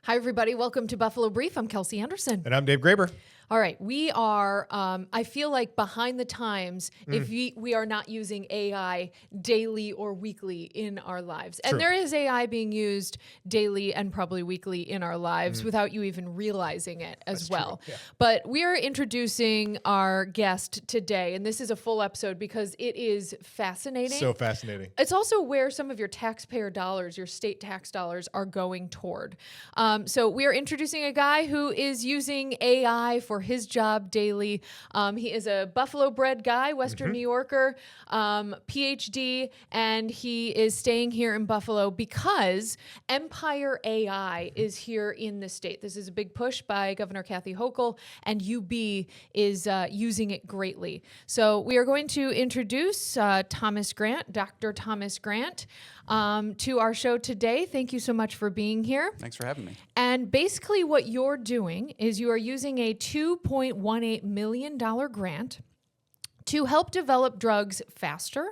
Hi, everybody. Welcome to Buffalo Brief. I'm Kelsey Anderson. And I'm Dave Graber. All right. We are, I feel like behind the times if we are not using AI daily or weekly in our lives. True. And there is AI being used daily and probably weekly in our lives without you even realizing it as well. True. Yeah. But we are introducing our guest today, and this is a full episode because it is fascinating. So fascinating. It's also where some of your taxpayer dollars, your state tax dollars, are going toward. So we are introducing a guy who is using AI for his job daily. He is a Buffalo-bred guy, Western New Yorker, PhD, and he is staying here in Buffalo because Empire AI is here in the state. This is a big push by Governor Kathy Hochul, and UB is using it greatly. So we are going to introduce Thomas Grant, Dr. Thomas Grant, to our show today. Thank you so much for being here. Thanks for having me. And basically what you're doing is you are using a $2.18 million grant to help develop drugs faster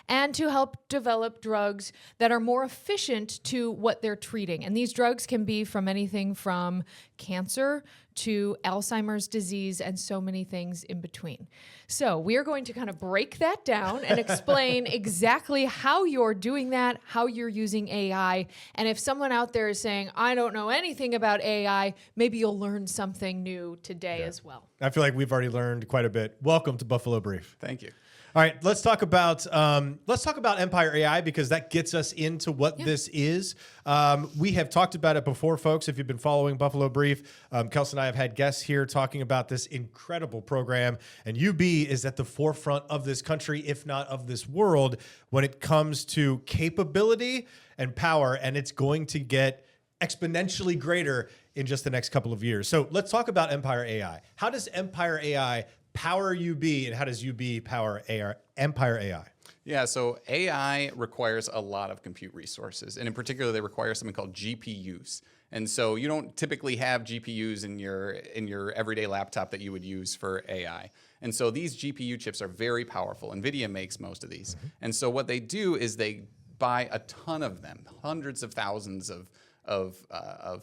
and to help develop drugs that are more efficient to what they're treating. And these drugs can be from anything from cancer to Alzheimer's disease and so many things in between. So we are going to kind of break that down and explain exactly how you're doing that, how you're using AI. And if someone out there is saying, I don't know anything about AI, maybe you'll learn something new today as well. I feel like we've already learned quite a bit. Welcome to Buffalo Brief. Thank you. All right, let's talk about Empire AI because that gets us into what this is. We have talked about it before, folks. If you've been following Buffalo Brief, Kelsey and I have had guests here talking about this incredible program. And UB is at the forefront of this country, if not of this world, when it comes to capability and power. And it's going to get exponentially greater in just the next couple of years. So let's talk about Empire AI. How does Empire AI power UB, and how does UB power Empire AI? Yeah, so AI requires a lot of compute resources, and in particular, they require something called GPUs. And so you don't typically have GPUs in your everyday laptop that you would use for AI. And so these GPU chips are very powerful. NVIDIA makes most of these. And so what they do is they buy a ton of them, hundreds of thousands of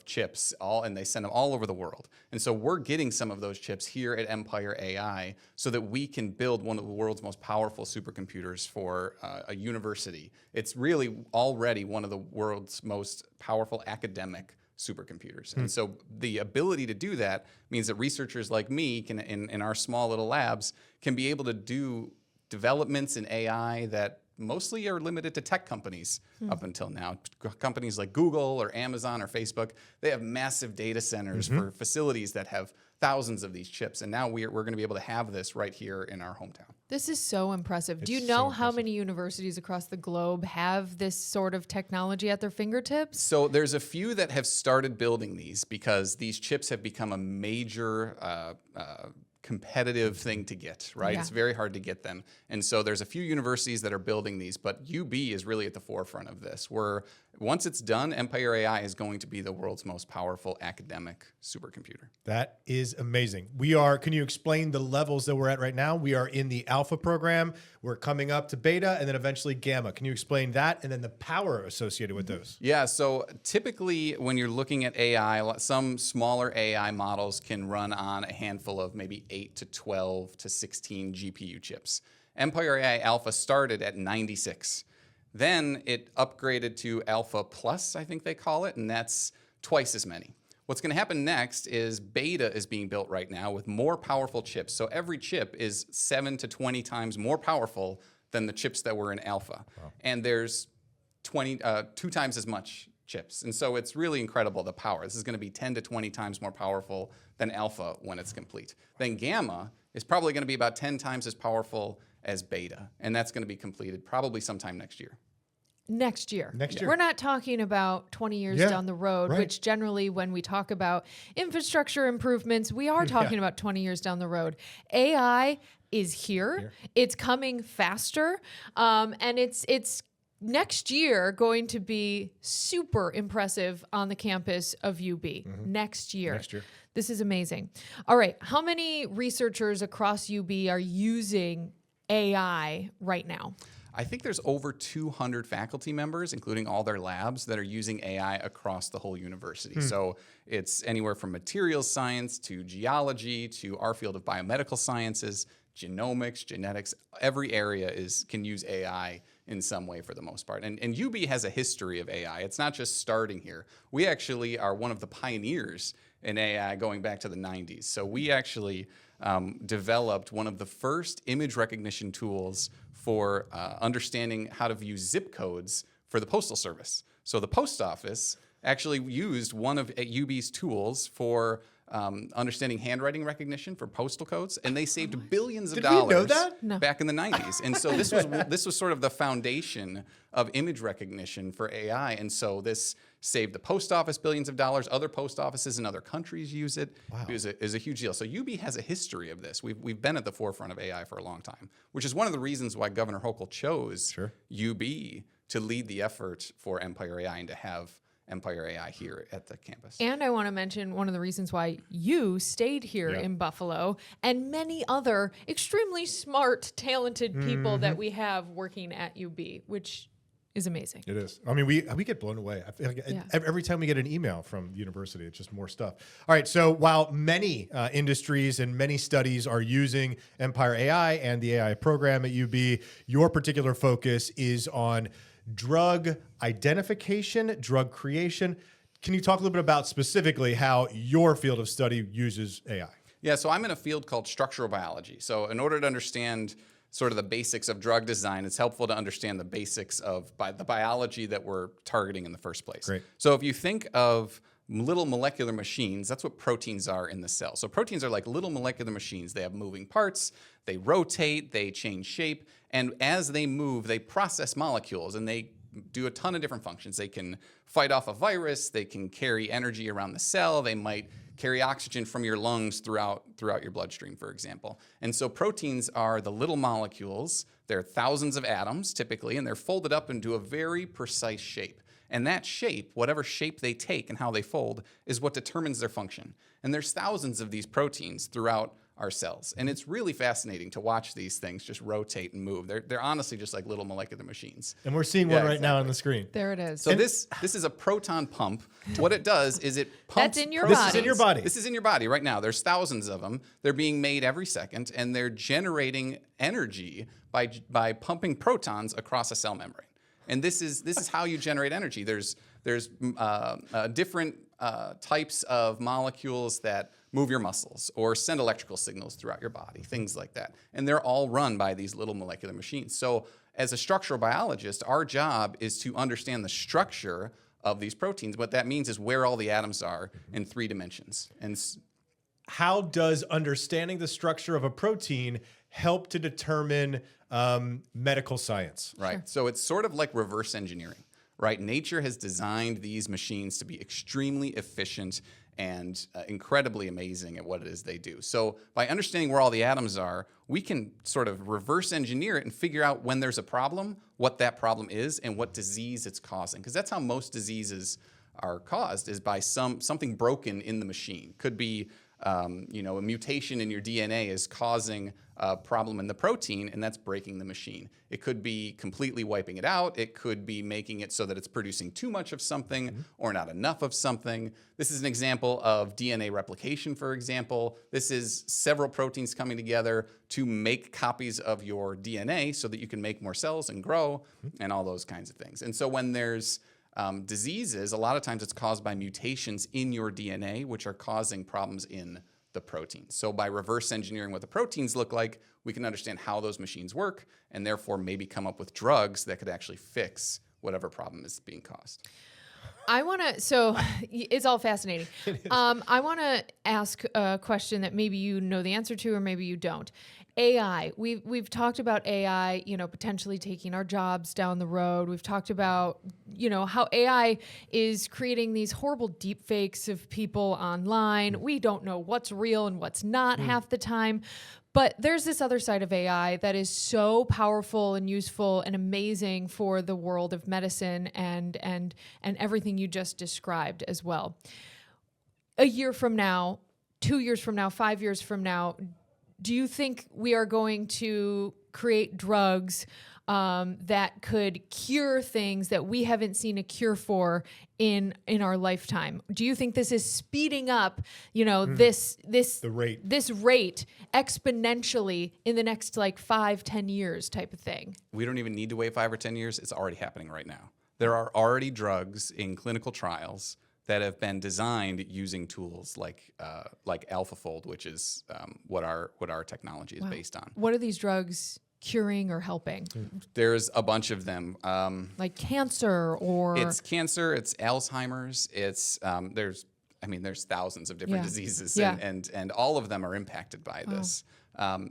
chips, and they send them all over the world. And so we're getting some of those chips here at Empire AI so that we can build one of the world's most powerful supercomputers for a university. It's really already one of the world's most powerful academic supercomputers. And so the ability to do that means that researchers like me can, in our small little labs, can be able to do developments in AI that mostly are limited to tech companies up until now. Companies like Google or Amazon or Facebook, they have massive data centers for facilities that have thousands of these chips. And now we're going to be able to have this right here in our hometown. This is so impressive. Do you know how many universities across the globe have this sort of technology at their fingertips? So there's a few that have started building these because these chips have become a major competitive thing to get, right? Yeah. It's very hard to get them. And so there's a few universities that are building these, but UB is really at the forefront of this. Once it's done, Empire AI is going to be the world's most powerful academic supercomputer. That is amazing. Can you explain the levels that we're at right now? We are in the alpha program. We're coming up to beta and then eventually gamma. Can you explain that and then the power associated with those? Yeah, so typically when you're looking at AI, some smaller AI models can run on a handful of maybe 8 to 12 to 16 GPU chips. Empire AI Alpha started at 96. Then it upgraded to Alpha Plus, I think they call it, and that's twice as many. What's going to happen next is Beta is being built right now with more powerful chips. So every chip is 7 to 20 times more powerful than the chips that were in Alpha. Wow. And there's 2 times as much chips. And so it's really incredible, the power. This is going to be 10 to 20 times more powerful than Alpha when it's complete. Then Gamma is probably going to be about 10 times as powerful as Beta. And that's going to be completed probably sometime next year. Next year. Next year. We're not talking about 20 years down the road, which generally when we talk about infrastructure improvements, we are talking about 20 years down the road. AI is here. It's coming faster. And it's next year going to be super impressive on the campus of UB. Next year. This is amazing. All right. How many researchers across UB are using AI right now? I think there's over 200 faculty members, including all their labs, that are using AI across the whole university. So it's anywhere from materials science to geology to our field of biomedical sciences, genomics, genetics. Every area can use AI in some way for the most part. And UB has a history of AI. It's not just starting here. We actually are one of the pioneers in AI going back to the 90s. So we actually developed one of the first image recognition tools for understanding how to view zip codes for the Postal Service. So the post office actually used one of UB's tools for understanding handwriting recognition for postal codes, and they saved billions of Did we know dollars that? No. back in the 90s. And so this was sort of the foundation of image recognition for AI. And so this saved the post office billions of dollars. Other post offices in other countries use it. Wow. It was a huge deal. So UB has a history of this. We've been at the forefront of AI for a long time, which is one of the reasons why Governor Hochul chose UB to lead the effort for Empire AI and to have Empire AI here at the campus. And I want to mention one of the reasons why you stayed here in Buffalo and many other extremely smart, talented people that we have working at UB, which is amazing. It is. I mean, we get blown away. I feel like every time we get an email from the university, it's just more stuff. All right. So while many industries and many studies are using Empire AI and the AI program at UB, your particular focus is on drug identification, drug creation. Can you talk a little bit about specifically how your field of study uses AI? Yeah, so I'm in a field called structural biology. So in order to understand sort of the basics of drug design, it's helpful to understand the basics of the biology that we're targeting in the first place. Great. So if you think of little molecular machines, that's what proteins are in the cell. So proteins are like little molecular machines. They have moving parts, they rotate, they change shape, and as they move, they process molecules, and they do a ton of different functions. They can fight off a virus, they can carry energy around the cell, they might carry oxygen from your lungs throughout your bloodstream, for example. And so proteins are the little molecules. They're thousands of atoms, typically, and they're folded up into a very precise shape. And that shape, whatever shape they take and how they fold, is what determines their function. And there's thousands of these proteins throughout our cells. And it's really fascinating to watch these things just rotate and move. They're honestly just like little molecular machines. And we're seeing one right now on the screen. There it is. So this is a proton pump. What it does is it pumps. That's in your This body. is in your body. This is in your body right now. There's thousands of them. They're being made every second, and they're generating energy by pumping protons across a cell membrane. And this is how you generate energy. There's different types of molecules that move your muscles or send electrical signals throughout your body, things like that. And they're all run by these little molecular machines. So as a structural biologist, our job is to understand the structure of these proteins. What that means is where all the atoms are in 3 dimensions. And how does understanding the structure of a protein help to determine medical science? right. Sure. So it's sort of like reverse engineering, right? Nature has designed these machines to be extremely efficient and incredibly amazing at what it is they do. So by understanding where all the atoms are, we can sort of reverse engineer it and figure out when there's a problem, what that problem is, and what disease it's causing. Because that's how most diseases are caused, is by something broken in the machine. Could be a mutation in your DNA is causing a problem in the protein, and that's breaking the machine. It could be completely wiping it out. It could be making it so that it's producing too much of something or not enough of something. This is an example of DNA replication, for example. This is several proteins coming together to make copies of your DNA so that you can make more cells and grow and all those kinds of things. And so when there's diseases, a lot of times it's caused by mutations in your DNA, which are causing problems in the proteins. So by reverse engineering what the proteins look like, we can understand how those machines work and therefore maybe come up with drugs that could actually fix whatever problem is being caused. I want to, so it's all fascinating. I want to ask a question that maybe you know the answer to, or maybe you don't. AI, we've talked about AI, potentially taking our jobs down the road. We've talked about, how AI is creating these horrible deep fakes of people online. We don't know what's real and what's not half the time. But there's this other side of AI that is so powerful and useful and amazing for the world of medicine and everything you just described as well. A year from now, 2 years from now, 5 years from now, do you think we are going to create drugs that could cure things that we haven't seen a cure for in our lifetime. Do you think this is speeding up, this rate exponentially in the next like 5-10 years type of thing? We don't even need to wait 5 or 10 years. It's already happening right now. There are already drugs in clinical trials that have been designed using tools like AlphaFold, which is what our technology is based on. What are these drugs curing or helping? There's a bunch of them. Like cancer or... It's cancer, it's Alzheimer's, it's there's thousands of different diseases, and all of them are impacted by this.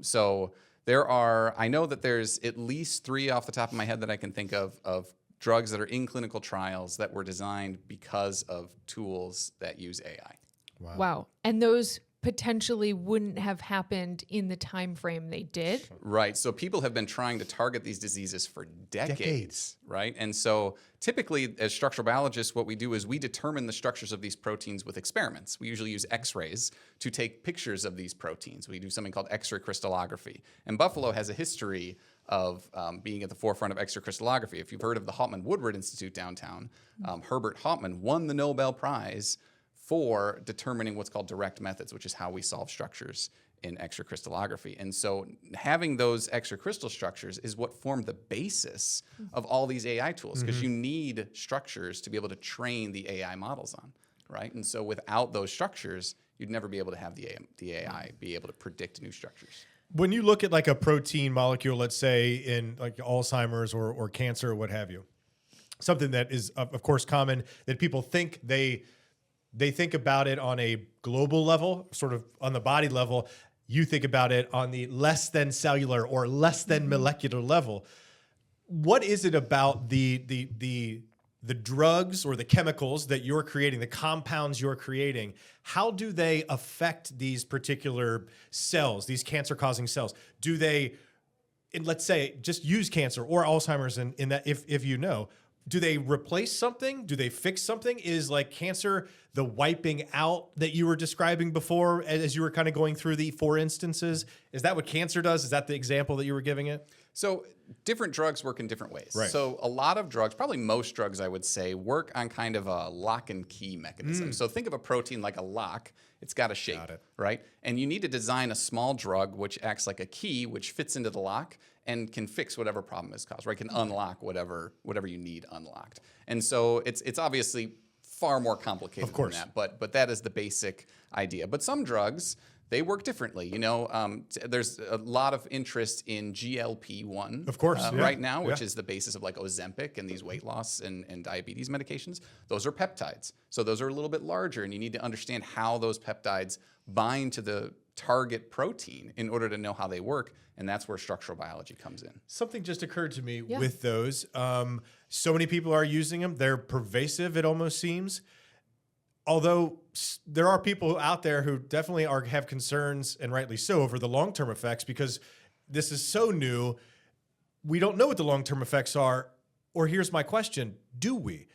So I know that there's at least 3 off the top of my head that I can think of drugs that are in clinical trials that were designed because of tools that use AI. Wow. And those potentially wouldn't have happened in the time frame they did. Right. So people have been trying to target these diseases for decades. Right? And so typically as structural biologists, what we do is we determine the structures of these proteins with experiments. We usually use X-rays to take pictures of these proteins. We do something called X-ray crystallography. And Buffalo has a history of being at the forefront of X-ray crystallography. If you've heard of the Hauptmann Woodward Institute downtown, Herbert Hauptmann won the Nobel Prize for determining what's called direct methods, which is how we solve structures in X-ray crystallography. And so having those X-ray crystal structures is what formed the basis of all these AI tools, because you need structures to be able to train the AI models on, right? And so without those structures, you'd never be able to have the AI be able to predict new structures. When you look at like a protein molecule, let's say in like Alzheimer's or cancer or what have you, something that is of course common that people think they think about it on a global level, sort of on the body level. You think about it on the less than cellular or less than molecular level. What is it about the drugs or the chemicals that you're creating, the compounds you're creating? How do they affect these particular cells, these cancer-causing cells? Do they, let's say, just use cancer or Alzheimer's in that, if you know, do they replace something? Do they fix something? Is like cancer the wiping out that you were describing before as you were kind of going through the 4 instances? Is that what cancer does? Is that the example that you were giving it? So different drugs work in different ways. Right. So a lot of drugs, probably most drugs I would say, work on kind of a lock and key mechanism. So think of a protein like a lock. It's got a shape, right? And you need to design a small drug which acts like a key, which fits into the lock and can fix whatever problem is caused, right? Can unlock whatever you need unlocked. And so it's obviously far more complicated than that, but that is the basic idea. But some drugs, they work differently. There's a lot of interest in GLP-1 of course, right now, which is the basis of like Ozempic and these weight loss and diabetes medications. Those are peptides. So those are a little bit larger, and you need to understand how those peptides bind to the target protein in order to know how they work. And that's where structural biology comes in. Something just occurred to me with those. So many people are using them. They're pervasive, it almost seems. Although there are people out there who definitely have concerns, and rightly so, over the long-term effects, because this is so new. We don't know what the long-term effects are. Or here's my question, do we?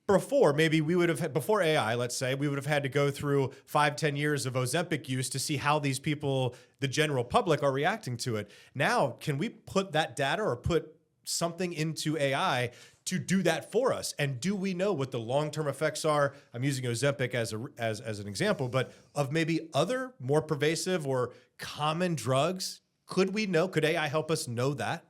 Before, maybe we would have, before AI, let's say, we would have had to go through 5-10 years of Ozempic use to see how these people, the general public, are reacting to it. Now, can we put that data or put something into AI to do that for us? And do we know what the long-term effects are? I'm using Ozempic as an example, but of maybe other more pervasive or common drugs, could AI help us know that?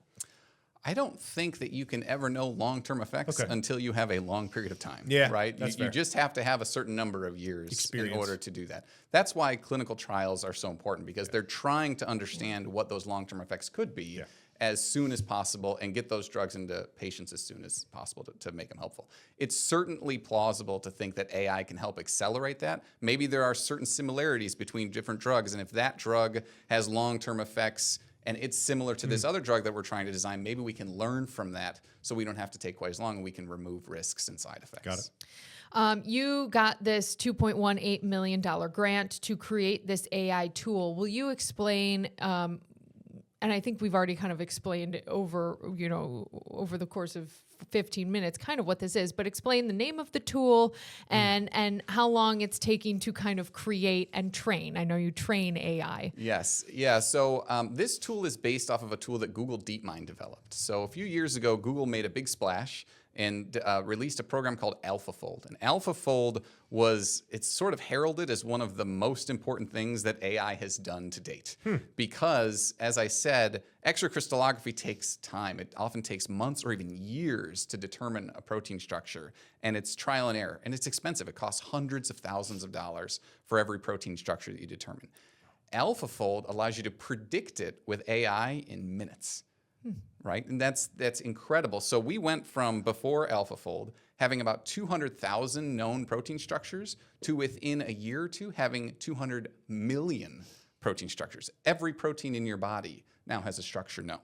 I don't think that you can ever know long-term effects until you have a long period of time, right? You just have to have a certain number of years in order to do that. That's why clinical trials are so important, because they're trying to understand what those long-term effects could be as soon as possible and get those drugs into patients as soon as possible to make them helpful. It's certainly plausible to think that AI can help accelerate that. Maybe there are certain similarities between different drugs, and if that drug has long-term effects and it's similar to this other drug that we're trying to design, maybe we can learn from that so we don't have to take quite as long, and we can remove risks and side effects. Got it. You got this $2.18 million grant to create this AI tool. Will you explain and I think we've already kind of explained over the course of 15 minutes kind of what this is, but explain the name of the tool and how long it's taking to kind of create and train. I know you train AI. Yes. Yeah. So this tool is based off of a tool that Google DeepMind developed. So a few years ago, Google made a big splash and released a program called AlphaFold. And AlphaFold it's sort of heralded as one of the most important things that AI has done to date. Because, as I said, X-ray crystallography takes time. It often takes months or even years to determine a protein structure. And it's trial and error. And it's expensive. It costs hundreds of thousands of dollars for every protein structure that you determine. AlphaFold allows you to predict it with AI in minutes. Right? And that's incredible. So we went from before AlphaFold having about 200,000 known protein structures to within a year or two having 200 million protein structures. Every protein in your body now has a structure known,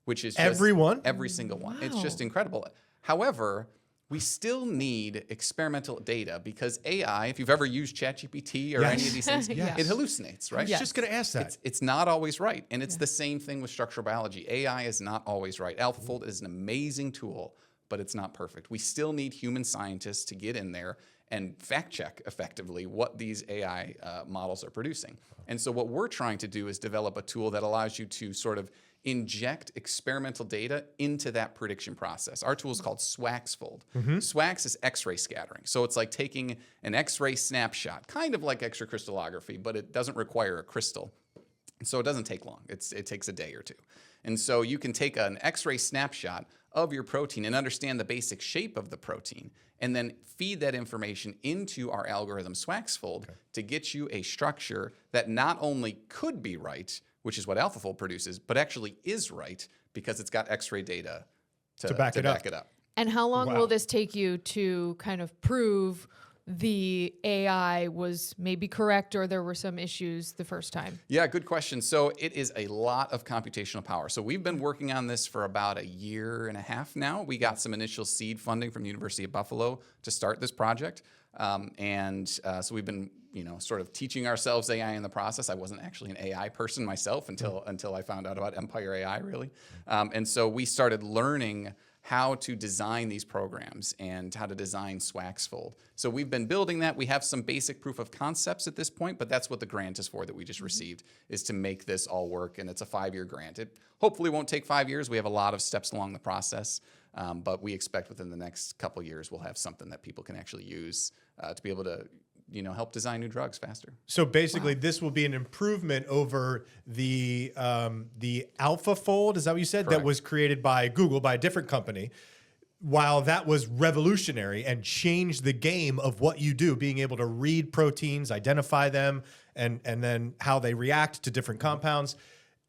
which is just every single one. It's Wow. just incredible. However, we still need experimental data because AI, if you've ever used ChatGPT or any of these things, Yes. it hallucinates, right? I was just going to ask that. It's not always right. And it's the same thing with structural biology. AI is not always right. AlphaFold is an amazing tool, but it's not perfect. We still need human scientists to get in there and fact check effectively what these AI models are producing. And so what we're trying to do is develop a tool that allows you to sort of inject experimental data into that prediction process. Our tool is called SWAXfold. SWAX is X-ray scattering. So it's like taking an X-ray snapshot, kind of like X-ray crystallography, but it doesn't require a crystal. So it doesn't take long. It takes a day or two. And so you can take an X-ray snapshot of your protein and understand the basic shape of the protein, and then feed that information into our algorithm SWAXfold to get you a structure that not only could be right, which is what AlphaFold produces, but actually is right because it's got X-ray data to back it up. And how long Wow. will this take you to kind of prove the AI was maybe correct or there were some issues the first time? Yeah, good question. So it is a lot of computational power. So we've been working on this for about a year and a half now. We got some initial seed funding from the University of Buffalo to start this project. So we've been, sort of teaching ourselves AI in the process. I wasn't actually an AI person myself until I found out about Empire AI, really. And so we started learning how to design these programs and how to design SWAXfold. So we've been building that. We have some basic proof of concepts at this point, but that's what the grant is for that we just received, is to make this all work. And it's a 5-year grant. It hopefully won't take 5 years. We have a lot of steps along the process, but we expect within the next couple years we'll have something that people can actually use to be able to help design new drugs faster. So basically, this will be an improvement over the AlphaFold. Is that what you said? Correct. That was created by Google, by a different company. While that was revolutionary and changed the game of what you do, being able to read proteins, identify them, and then how they react to different compounds.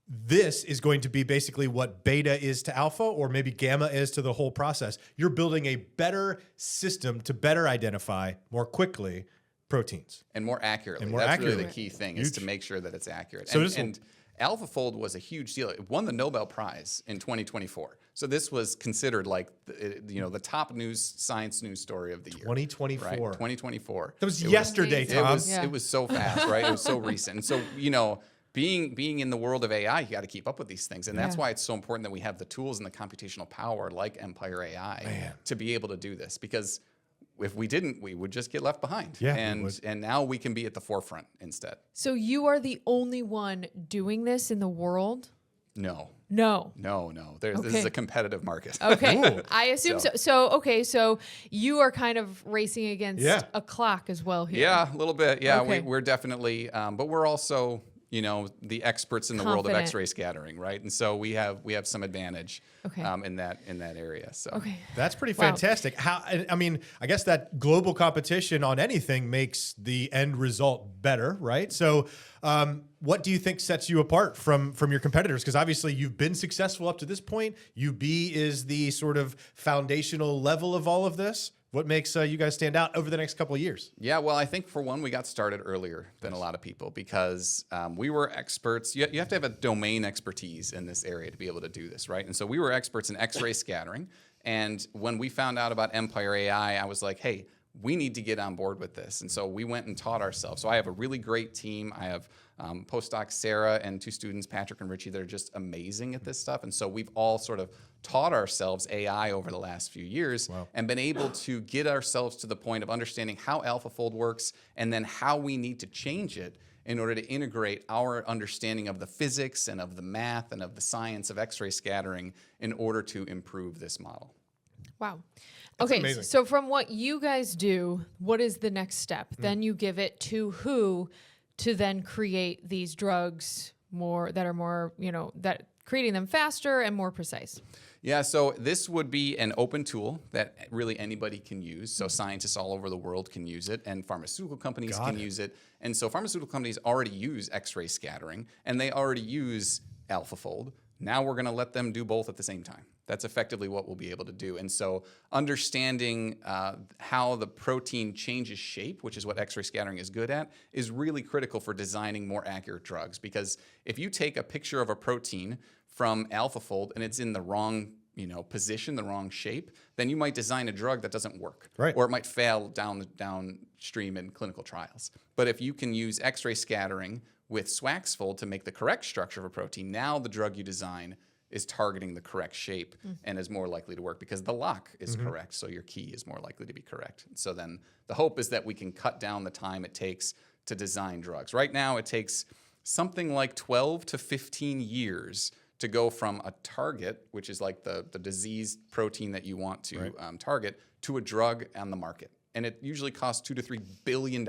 This is going to be basically what beta is to alpha, or maybe gamma is to the whole process. You're building a better system to better identify more quickly proteins. And more accurately. And more That's accurately. really the key thing, is Huge. to make sure that it's accurate. So And AlphaFold was a huge deal. It won the Nobel Prize in 2024. So this was considered like the top science news story of the year. 2024. Right? 2024. That was yesterday, amazing. Tom. It was so fast, right? It was so recent. And so, being in the world of AI, you got to keep up with these things. And that's why it's so important that we have the tools and the computational power like Empire AI to be able to do this. Because if we didn't, we would just get left behind. Yeah, we and would. and now we can be at the forefront instead. So you are the only one doing this in the world? No. No. This Okay. is a competitive market. Okay, Ooh. I assume so. So you are kind of racing against Yeah. a clock as well here. Yeah, a little bit. Yeah, Okay. we're definitely, but we're also, the experts in the world of Confident. X-ray scattering, right? And so we have some advantage Okay. in that area. So Okay. That's pretty Wow. fantastic. I guess that global competition on anything makes the end result better, right? So, what do you think sets you apart from your competitors? Because obviously you've been successful up to this point. UB is the sort of foundational level of all of this. What makes you guys stand out over the next couple of years? Yeah, well, I think for one, we got started earlier than a lot of people because we were experts. You have to have a domain expertise in this area to be able to do this, right? And so we were experts in X-ray scattering. And when we found out about Empire AI, I was like, hey, we need to get on board with this. And so we went and taught ourselves. So I have a really great team. I have postdoc Sarah and 2 students, Patrick and Richie, that are just amazing at this stuff. And so we've all sort of taught ourselves AI over the last few years and been able to get ourselves to the point of understanding how AlphaFold works and then how we need to change it in order to integrate our understanding of the physics and of the math and of the science of X-ray scattering in order to improve this model. Wow. Okay, amazing. so from what you guys do, what is the next step? Then you give it to who to then create these drugs that are more, that creating them faster and more precise? Yeah, so this would be an open tool that really anybody can use. So scientists all over the world can use it, and pharmaceutical companies can use it. And so pharmaceutical companies already use X-ray scattering, and they already use AlphaFold. Now we're going to let them do both at the same time. That's effectively what we'll be able to do. And so understanding how the protein changes shape, which is what X-ray scattering is good at, is really critical for designing more accurate drugs. Because if you take a picture of a protein from AlphaFold and it's in the wrong position, the wrong shape, then you might design a drug that doesn't work. Right. Or it might fail downstream in clinical trials. But if you can use X-ray scattering with SWAXfold to make the correct structure of a protein, now the drug you design is targeting the correct shape and is more likely to work because the lock is correct, so your key is more likely to be correct. So then the hope is that we can cut down the time it takes to design drugs. Right now it takes something like 12 to 15 years to go from a target, which is like the disease protein that you want to target, to a drug on the market. And it usually costs $2 to $3 billion.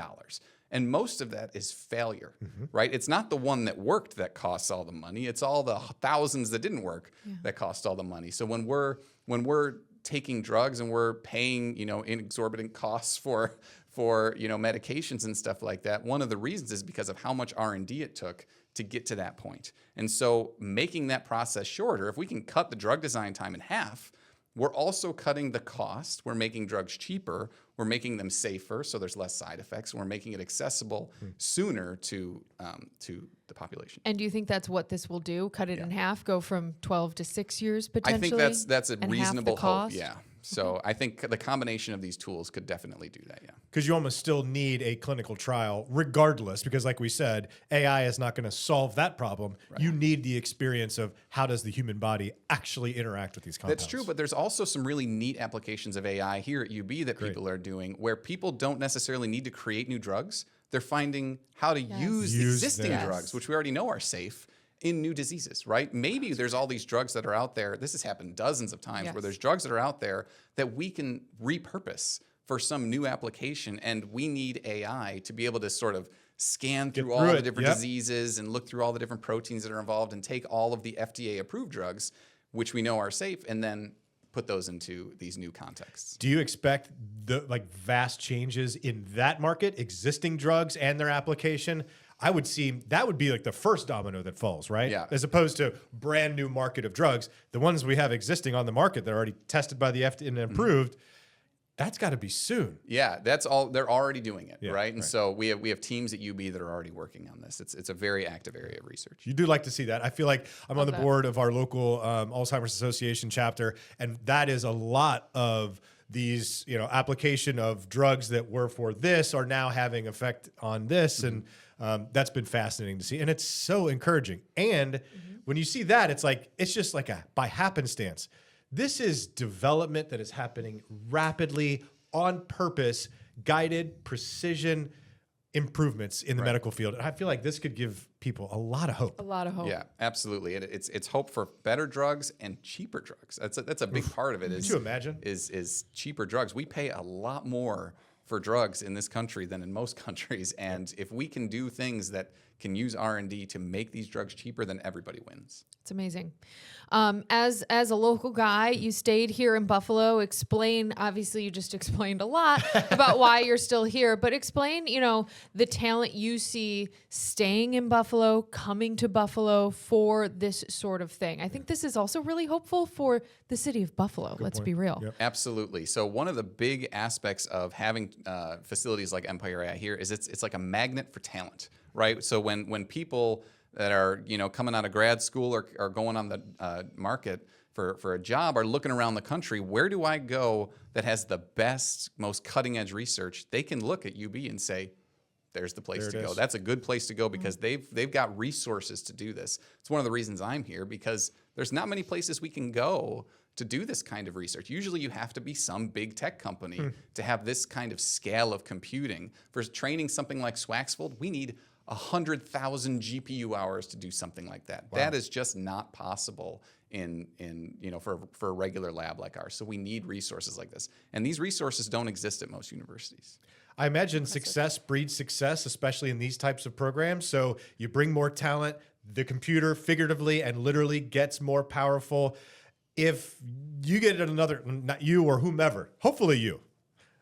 And most of that is failure, right? It's not the one that worked that costs all the money. It's all the thousands that didn't work that cost all the money. So when we're taking drugs and we're paying, exorbitant costs for medications and stuff like that, one of the reasons is because of how much R&D it took to get to that point. And so making that process shorter, if we can cut the drug design time in half, we're also cutting the cost. We're making drugs cheaper. We're making them safer, so there's less side effects. And we're making it accessible sooner to the population. And do you think that's what this will do? Cut it in half, go from 12 to 6 years potentially? I think that's a and half the reasonable hope. cost? Yeah. So I think the combination of these tools could definitely do that. Yeah. Because you almost still need a clinical trial regardless, because like we said, AI is not going to solve that problem. Right. You need the experience of how does the human body actually interact with these compounds. That's true, but there's also some really neat applications of AI here at UB that people are doing where people don't necessarily need to create new drugs. They're finding how to use existing drugs, which we already know are safe, in new diseases, right? Maybe there's all these drugs that are out there. This has happened dozens of times where there's drugs that are out there that we can repurpose for some new application, and we need AI to be able to sort of scan through all the different diseases and look through all the different proteins that are involved and take all of the FDA-approved drugs, which we know are safe, and then put those into these new contexts. Do you expect the vast changes in that market, existing drugs and their application? I would see that would be like the first domino that falls, right? Yeah. As opposed to brand new market of drugs. The ones we have existing on the market that are already tested by the FDA and approved, that's got to be soon. Yeah, that's all. They're already doing it, right? And so we have teams at UB that are already working on this. It's a very active area of research. You do like to see that. I feel like I'm on the board of our local Alzheimer's Association chapter, and that is a lot of these, application of drugs that were for this are now having effect on this, and that's been fascinating to see, and it's so encouraging. And when you see that, it's just like by happenstance. This is development that is happening rapidly, on purpose, guided, precision improvements in the medical field. And I feel like this could give people a lot of hope. A lot of hope. Yeah, absolutely. And it's hope for better drugs and cheaper drugs. That's a big part of it. Could you imagine? Is cheaper drugs. We pay a lot more for drugs in this country than in most countries. And if we can do things that can use R&D to make these drugs cheaper, then everybody wins. It's amazing. As a local guy, you stayed here in Buffalo. Explain, obviously you just explained a lot about why you're still here, but explain, the talent you see staying in Buffalo, coming to Buffalo for this sort of thing. I think this is also really hopeful for the city of Buffalo. Let's be real. Yep. Absolutely. So one of the big aspects of having facilities like Empire AI here is it's like a magnet for talent, right? So when people that are coming out of grad school or going on the market for a job are looking around the country. Where do I go that has the best, most cutting edge research? They can look at UB and say, there's the place to go. That's a good place to go because they've got resources to do this. It's one of the reasons I'm here, because there's not many places we can go to do this kind of research. Usually you have to be some big tech company to have this kind of scale of computing. For training something like Swaxfold, we need 100,000 GPU hours to do something like that. Wow. That is just not possible for a regular lab like ours. So we need resources like this. And these resources don't exist at most universities. I imagine success breeds success, especially in these types of programs. So you bring more talent, the computer figuratively and literally gets more powerful. If you get another, not you or whomever, hopefully you,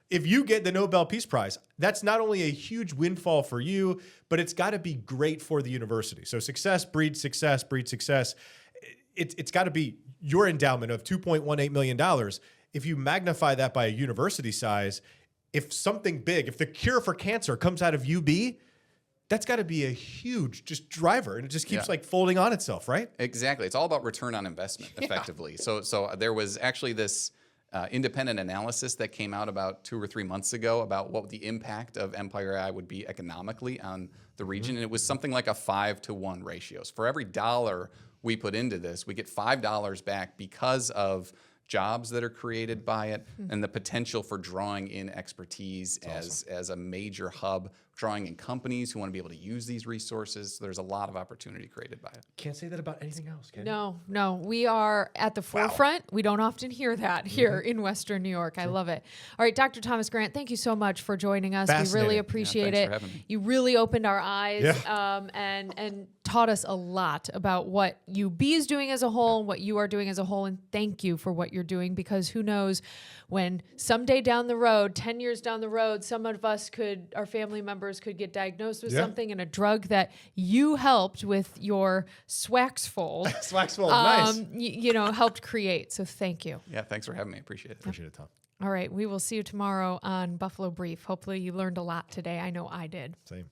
if you get the Nobel Peace Prize, that's not only a huge windfall for you, but it's got to be great for the university. So success breeds success breeds success. It's got to be your endowment of $2.18 million. If you magnify that by a university size, if something big, if the cure for cancer comes out of UB, that's got to be a huge just driver, and it just keeps like folding on itself, right? Exactly. It's all about return on investment, effectively. So there was actually this independent analysis that came out about 2 or 3 months ago about what the impact of Empire AI would be economically on the region, and it was something like a 5-to-1 ratio. So for every dollar we put into this, we get $5 back because of jobs that are created by it and the potential for drawing in expertise as a major hub, drawing in companies who want to be able to use these resources. There's a lot of opportunity created by it. Can't say that about anything else, can you? No. We are at the forefront. We don't often hear that here in Western New York. I love it. All right, Dr. Thomas Grant, thank you so much for joining us. We really appreciate it. For having me. You really opened our eyes and taught us a lot about what UB is doing as a whole and what you are doing as a whole. And thank you for what you're doing, because who knows when someday down the road, 10 years down the road, some of us our family members could get diagnosed with something, and a drug that you helped with your Swaxfold, nice. Helped create. So thank you. Yeah, thanks for having me. Appreciate it. Appreciate it, Tom. All right, we will see you tomorrow on Buffalo Brief. Hopefully you learned a lot today. I know I did. Same.